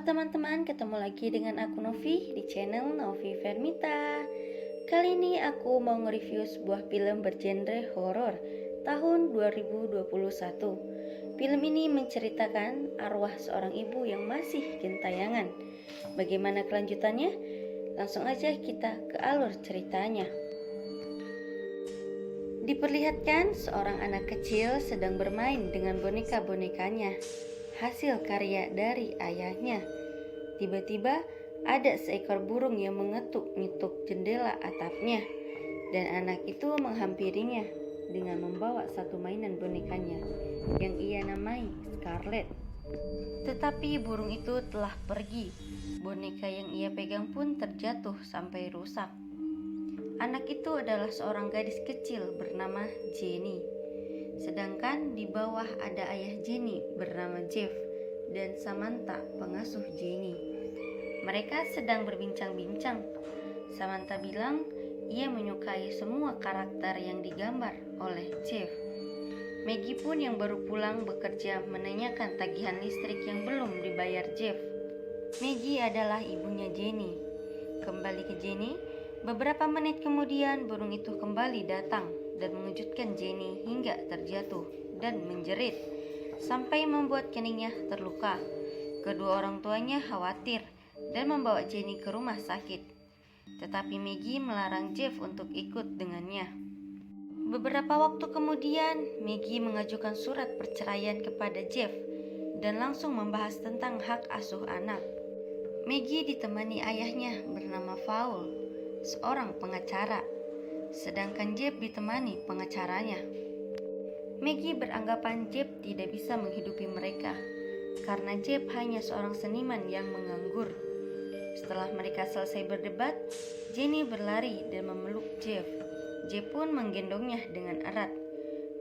teman-teman, ketemu lagi dengan aku Novi di channel Novi Vermita. Kali ini aku mau nge-review sebuah film bergenre horor tahun 2021. Film ini menceritakan arwah seorang ibu yang masih gentayangan. Bagaimana kelanjutannya? Langsung aja kita ke alur ceritanya. Diperlihatkan seorang anak kecil sedang bermain dengan boneka-bonekanya, hasil karya dari ayahnya. Tiba-tiba ada seekor burung yang mengetuk-ngetuk jendela atapnya, dan anak itu menghampirinya dengan membawa satu mainan bonekanya yang ia namai Scarlet. Tetapi burung itu telah pergi. Boneka yang ia pegang pun terjatuh sampai rusak. Anak itu adalah seorang gadis kecil bernama Jenny. Sedangkan di bawah ada ayah Jenny bernama Jeff dan Samantha, pengasuh Jenny. Mereka sedang berbincang-bincang. Samantha bilang ia menyukai semua karakter yang digambar oleh Jeff. Maggie pun yang baru pulang bekerja menanyakan tagihan listrik yang belum dibayar Jeff. Maggie adalah ibunya Jenny. Kembali ke Jenny, beberapa menit kemudian burung itu kembali datang dan mengejutkan Jenny hingga terjatuh dan menjerit sampai membuat keningnya terluka. Kedua orang tuanya khawatir dan membawa Jenny ke rumah sakit. Tetapi Maggie melarang Jeff untuk ikut dengannya. Beberapa waktu kemudian, Maggie mengajukan surat perceraian kepada Jeff dan langsung membahas tentang hak asuh anak. Maggie ditemani ayahnya bernama Paul, seorang pengacara. Sedangkan Jeff ditemani pengacaranya. Maggie beranggapan Jeff tidak bisa menghidupi mereka karena Jeff hanya seorang seniman yang menganggur. Setelah mereka selesai berdebat, Jenny berlari dan memeluk Jeff. Jeff pun menggendongnya dengan erat.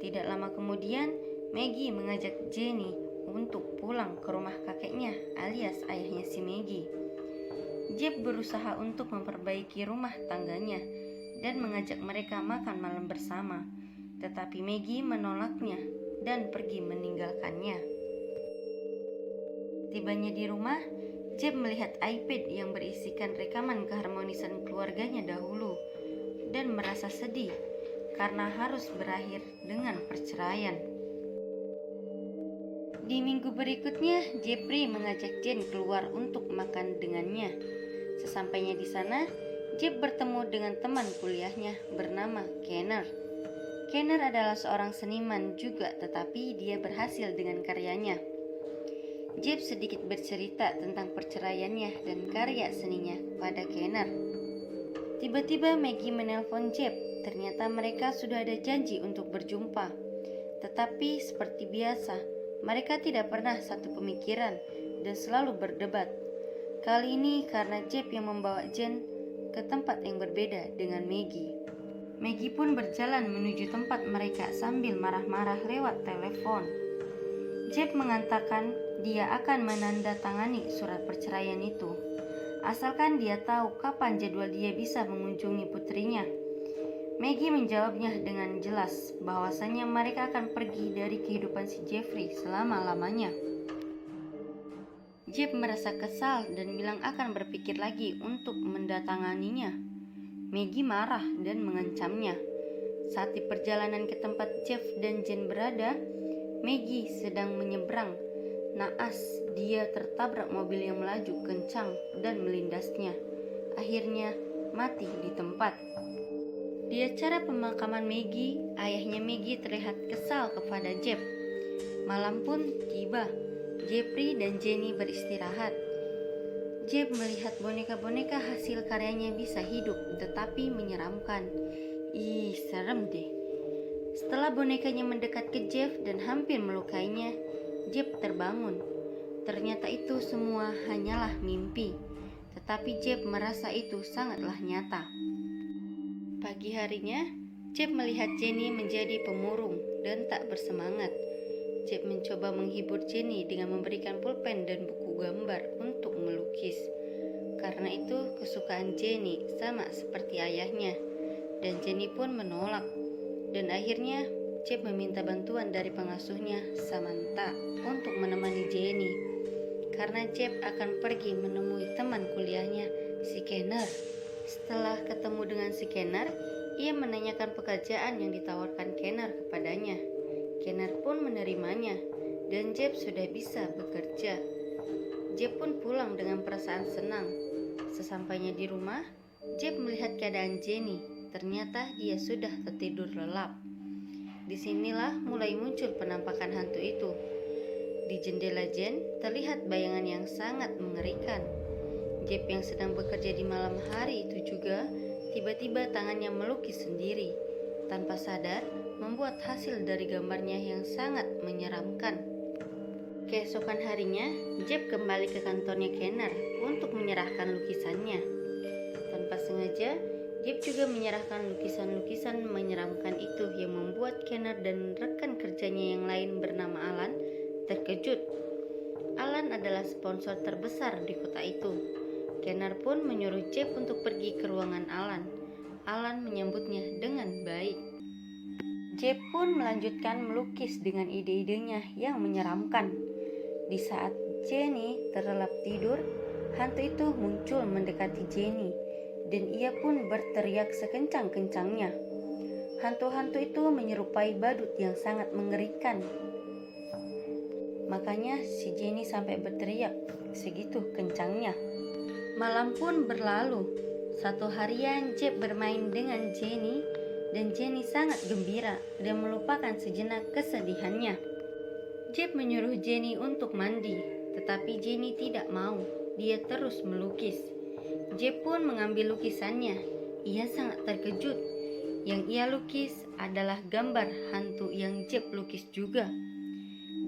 Tidak lama kemudian, Maggie mengajak Jenny untuk pulang ke rumah kakeknya alias ayahnya si Maggie. Jeff berusaha untuk memperbaiki rumah tangganya dan mengajak mereka makan malam bersama, tetapi Maggie menolaknya dan pergi meninggalkannya. Tibanya di rumah, Jeff melihat iPad yang berisikan rekaman keharmonisan keluarganya dahulu dan merasa sedih karena harus berakhir dengan perceraian. Di minggu berikutnya, Jeffrey mengajak Jen keluar untuk makan dengannya. Sesampainya di sana, Jeff bertemu dengan teman kuliahnya bernama Kenner. Kenner adalah seorang seniman juga, tetapi dia berhasil dengan karyanya. Jeff sedikit bercerita tentang perceraiannya dan karya seninya pada Kenner. Tiba-tiba Maggie menelpon Jeff. Ternyata mereka sudah ada janji untuk berjumpa. Tetapi seperti biasa, mereka tidak pernah satu pemikiran dan selalu berdebat. Kali ini karena Jeff yang membawa Jen ke tempat yang berbeda dengan Maggie. Maggie pun berjalan menuju tempat mereka sambil marah-marah lewat telepon. Jeff mengatakan dia akan menandatangani surat perceraian itu, asalkan dia tahu kapan jadwal dia bisa mengunjungi putrinya. Maggie menjawabnya dengan jelas bahwasanya mereka akan pergi dari kehidupan si Jeffrey selama-lamanya. Jeff merasa kesal dan bilang akan berpikir lagi untuk mendatanganinya. Maggie marah dan mengancamnya. Saat di perjalanan ke tempat Jeff dan Jen berada, Maggie sedang menyeberang. Naas, dia tertabrak mobil yang melaju kencang dan melindasnya. Akhirnya mati di tempat. Di acara pemakaman Maggie, ayahnya Maggie terlihat kesal kepada Jeff. Malam pun tiba. Jeffrey dan Jenny beristirahat. Jeff melihat boneka-boneka hasil karyanya bisa hidup, tetapi menyeramkan. Ih, serem deh. Setelah bonekanya mendekat ke Jeff dan hampir melukainya, Jeff terbangun. Ternyata itu semua hanyalah mimpi. Tetapi Jeff merasa itu sangatlah nyata. Pagi harinya, Jeff melihat Jenny menjadi pemurung dan tak bersemangat. Jeff mencoba menghibur Jenny dengan memberikan pulpen dan buku gambar untuk melukis. Karena itu kesukaan Jenny sama seperti ayahnya, dan Jenny pun menolak. Dan akhirnya Jeff meminta bantuan dari pengasuhnya Samantha untuk menemani Jenny. karena Jeb akan pergi menemui teman kuliahnya, si Kenner. Setelah ketemu dengan si Kenner, ia menanyakan pekerjaan yang ditawarkan Kenner kepadanya. Kenner pun menerimanya, dan Jeb sudah bisa bekerja. Jeb pun pulang dengan perasaan senang. Sesampainya di rumah, Jeb melihat keadaan Jenny. Ternyata dia sudah tertidur lelap. Disinilah mulai muncul penampakan hantu itu. Di jendela Jen terlihat bayangan yang sangat mengerikan. Jeb yang sedang bekerja di malam hari itu juga tiba-tiba tangannya melukis sendiri. Tanpa sadar membuat hasil dari gambarnya yang sangat menyeramkan. Keesokan harinya, Jeb kembali ke kantornya Kenner untuk menyerahkan lukisannya. Tanpa sengaja, Jeb juga menyerahkan lukisan-lukisan menyeramkan itu yang membuat Kenner dan rekan kerjanya yang lain bernama Alan terkejut. Alan adalah sponsor terbesar di kota itu. Kenner pun menyuruh Jeb untuk pergi ke ruangan Alan. Alan menyambutnya dengan baik. Jeb pun melanjutkan melukis dengan ide-idenya yang menyeramkan. Di saat Jenny terlelap tidur, hantu itu muncul mendekati Jenny, dan ia pun berteriak sekencang-kencangnya. Hantu-hantu itu menyerupai badut yang sangat mengerikan. Makanya si Jenny sampai berteriak segitu kencangnya. Malam pun berlalu. Satu harian Jeb bermain dengan Jenny, dan Jenny sangat gembira dan melupakan sejenak kesedihannya. Jeb menyuruh Jenny untuk mandi, tetapi Jenny tidak mau. Dia terus melukis. Jeb pun mengambil lukisannya. Ia sangat terkejut. Yang ia lukis adalah gambar hantu yang Jeb lukis juga.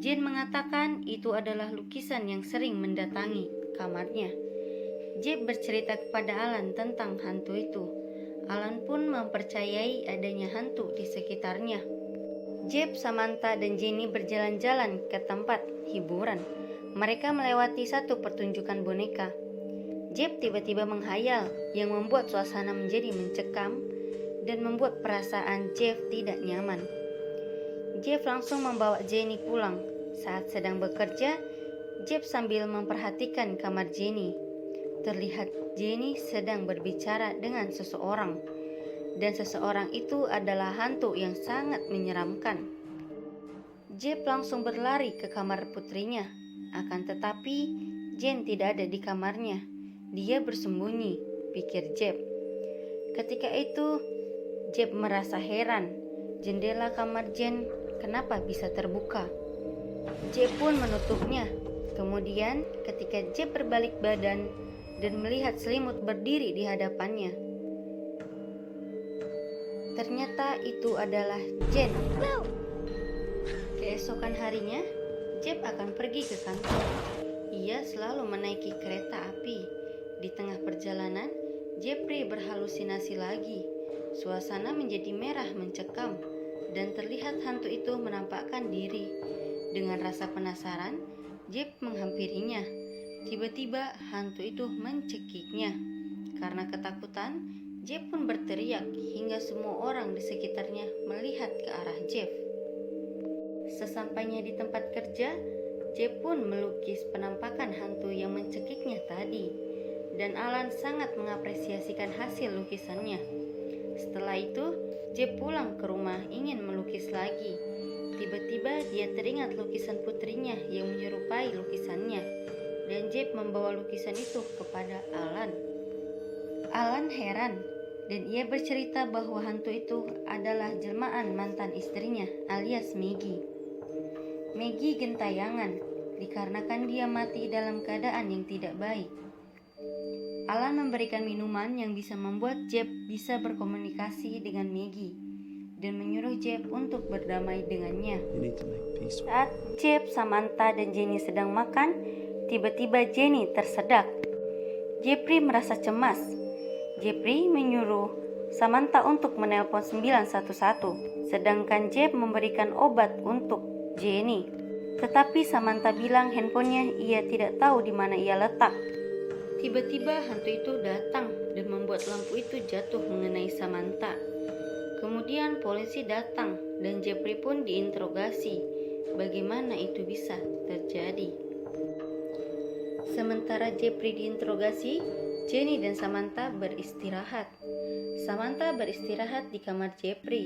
Jen mengatakan itu adalah lukisan yang sering mendatangi kamarnya. Jeb bercerita kepada Alan tentang hantu itu. Alan pun mempercayai adanya hantu di sekitarnya. Jeb, Samantha, dan Jenny berjalan-jalan ke tempat hiburan. Mereka melewati satu pertunjukan boneka. Jeb tiba-tiba menghayal yang membuat suasana menjadi mencekam dan membuat perasaan Jeb tidak nyaman. Jeb langsung membawa Jenny pulang. Saat sedang bekerja, Jeb sambil memperhatikan kamar Jenny. Terlihat Jenny sedang berbicara dengan seseorang, dan seseorang itu adalah hantu yang sangat menyeramkan. Jeb langsung berlari ke kamar putrinya. Akan tetapi, Jen tidak ada di kamarnya. Dia bersembunyi, pikir Jeb. Ketika itu, Jeb merasa heran. Jendela kamar Jen kenapa bisa terbuka? Jeb pun menutupnya. Kemudian, ketika Jeb berbalik badan dan melihat selimut berdiri di hadapannya, ternyata itu adalah Jen. Keesokan harinya, Jeb akan pergi ke kantor. Ia selalu menaiki kereta api. Di tengah perjalanan, Jeffrey berhalusinasi lagi. Suasana menjadi merah mencekam, dan terlihat hantu itu menampakkan diri. Dengan rasa penasaran, Jeb menghampirinya. Tiba-tiba hantu itu mencekiknya. Karena ketakutan, Jeb pun berteriak hingga semua orang di sekitarnya melihat ke arah Jeb. Sesampainya di tempat kerja, Jeb pun melukis penampakan hantu yang mencekiknya tadi, dan Alan sangat mengapresiasikan hasil lukisannya. Setelah itu, Jeb pulang ke rumah ingin melukis lagi. Tiba-tiba dia teringat lukisan putrinya yang menyerupai lukisannya, dan Jeb membawa lukisan itu kepada Alan. Alan heran, dan ia bercerita bahwa hantu itu adalah jelmaan mantan istrinya alias Maggie. Maggie gentayangan dikarenakan dia mati dalam keadaan yang tidak baik. Alan memberikan minuman yang bisa membuat Jeb bisa berkomunikasi dengan Maggie dan menyuruh Jeb untuk berdamai dengannya. Saat Jeb, Samantha, dan Jenny sedang makan, tiba-tiba Jenny tersedak. Jeffrey merasa cemas. Jeffrey menyuruh Samantha untuk menelpon 911, sedangkan Jeb memberikan obat untuk Jenny. Tetapi Samantha bilang handphonenya ia tidak tahu di mana ia letak. Tiba-tiba hantu itu datang dan membuat lampu itu jatuh mengenai Samantha. Kemudian polisi datang dan Jeffrey pun diinterogasi. Bagaimana itu bisa terjadi? Sementara Jeffrey diinterogasi, Jenny dan Samantha beristirahat. Samantha beristirahat di kamar Jeffrey,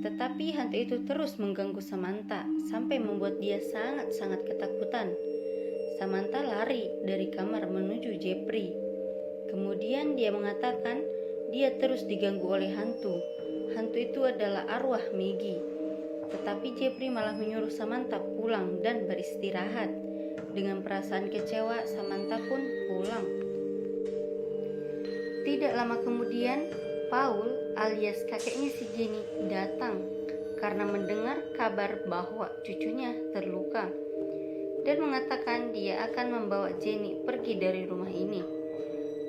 tetapi hantu itu terus mengganggu Samantha sampai membuat dia sangat-sangat ketakutan. Samantha lari dari kamar menuju Jeffrey. Kemudian dia mengatakan dia terus diganggu oleh hantu. Hantu itu adalah arwah Maggie. Tetapi Jeffrey malah menyuruh Samantha pulang dan beristirahat. Dengan perasaan kecewa, Samantha pun pulang. Tidak lama kemudian, Paul alias kakeknya si Jenny datang karena mendengar kabar bahwa cucunya terluka dan mengatakan dia akan membawa Jenny pergi dari rumah ini.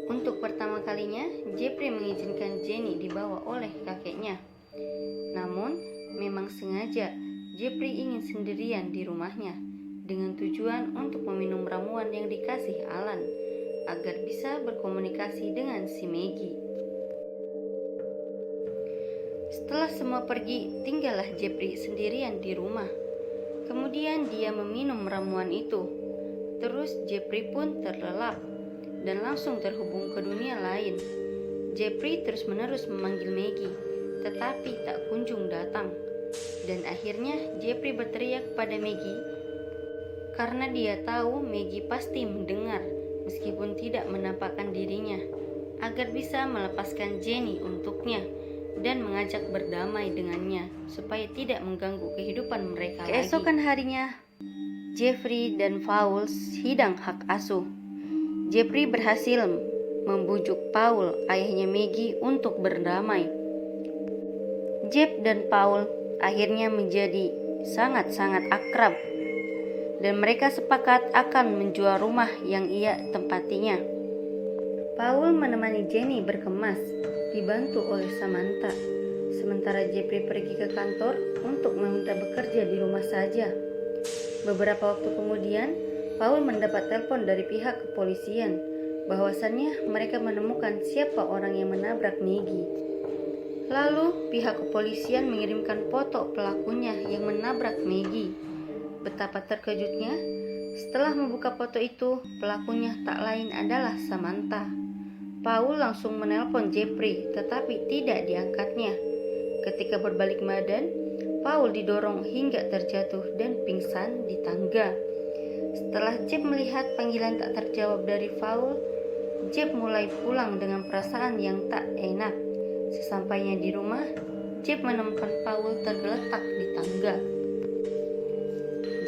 Untuk pertama kalinya, Jeffrey mengizinkan Jenny dibawa oleh kakeknya. Namun, memang sengaja Jeffrey ingin sendirian di rumahnya dengan tujuan untuk meminum ramuan yang dikasih Alan agar bisa berkomunikasi dengan si Maggie. Setelah semua pergi, tinggallah Jeffrey sendirian di rumah. Kemudian dia meminum ramuan itu. Terus Jeffrey pun terlelap dan langsung terhubung ke dunia lain. Jeffrey terus-menerus memanggil Maggie, tetapi tak kunjung datang. Dan akhirnya Jeffrey berteriak pada Maggie karena dia tahu Maggie pasti mendengar meskipun tidak menampakkan dirinya, agar bisa melepaskan Jenny untuknya dan mengajak berdamai dengannya supaya tidak mengganggu kehidupan mereka lagi. Keesokan harinya, Jeffrey dan Paul sidang hak asuh. Jeffrey berhasil membujuk Paul, ayahnya Maggie, untuk berdamai. Jeff dan Paul akhirnya menjadi sangat-sangat akrab dan mereka sepakat akan menjual rumah yang ia tempatinya. Paul menemani Jenny berkemas, dibantu oleh Samantha. Sementara Jeffrey pergi ke kantor untuk meminta bekerja di rumah saja. Beberapa waktu kemudian, Paul mendapat telepon dari pihak kepolisian bahwasannya mereka menemukan siapa orang yang menabrak Maggie. Lalu pihak kepolisian mengirimkan foto pelakunya yang menabrak Maggie. Betapa terkejutnya, setelah membuka foto itu, pelakunya tak lain adalah Samantha. Paul langsung menelpon Jeffrey, tetapi tidak diangkatnya. Ketika berbalik badan, Paul didorong hingga terjatuh dan pingsan di tangga. Setelah Jeff melihat panggilan tak terjawab dari Paul, Jeff mulai pulang dengan perasaan yang tak enak. Sesampainya di rumah, Jeff menemukan Paul tergeletak di tangga.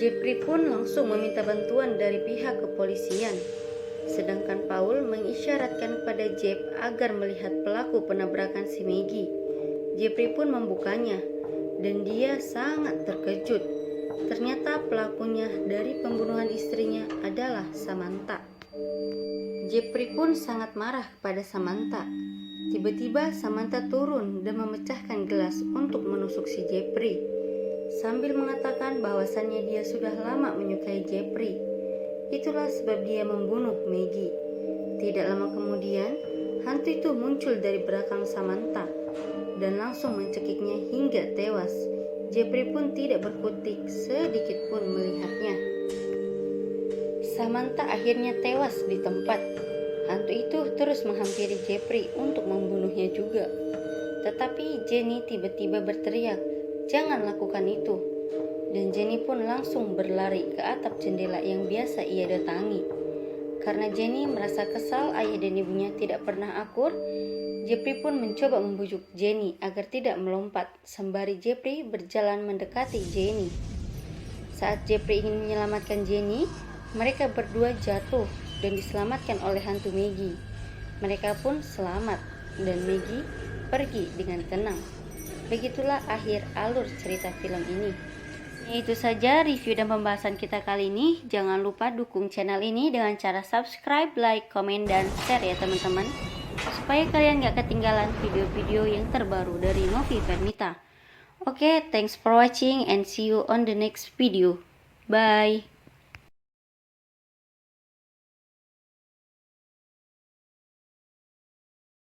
Jeffrey pun langsung meminta bantuan dari pihak kepolisian. Sedangkan Paul mengisyaratkan kepada Jeff agar melihat pelaku penabrakan si Maggie. Jeffrey pun membukanya dan dia sangat terkejut. Ternyata pelakunya dari pembunuhan istrinya adalah Samantha. Jeffrey pun sangat marah kepada Samantha. Tiba-tiba Samantha turun dan memecahkan gelas untuk menusuk si Jeffrey, sambil mengatakan bahwasannya dia sudah lama menyukai Jeffrey. Itulah sebab dia membunuh Maggie. Tidak lama kemudian, hantu itu muncul dari belakang Samantha dan langsung mencekiknya hingga tewas. Jeffrey pun tidak berkutik sedikit pun melihatnya. Samantha akhirnya tewas di tempat. Hantu itu terus menghampiri Jeffrey untuk membunuhnya juga. Tetapi Jenny tiba-tiba berteriak, "Jangan lakukan itu." Dan Jenny pun langsung berlari ke atap jendela yang biasa ia datangi. Karena Jenny merasa kesal ayah dan ibunya tidak pernah akur, Jeffrey pun mencoba membujuk Jenny agar tidak melompat, sembari Jeffrey berjalan mendekati Jenny. Saat Jeffrey ingin menyelamatkan Jenny, mereka berdua jatuh dan diselamatkan oleh hantu Maggie. Mereka pun selamat dan Maggie pergi dengan tenang. Begitulah akhir alur cerita film ini. Itu saja review dan pembahasan kita kali ini. Jangan lupa dukung channel ini dengan cara subscribe, like, komen, dan share ya teman-teman, supaya kalian gak ketinggalan video-video yang terbaru dari Novi Vernita. Oke, thanks for watching and see you on the next video. Bye.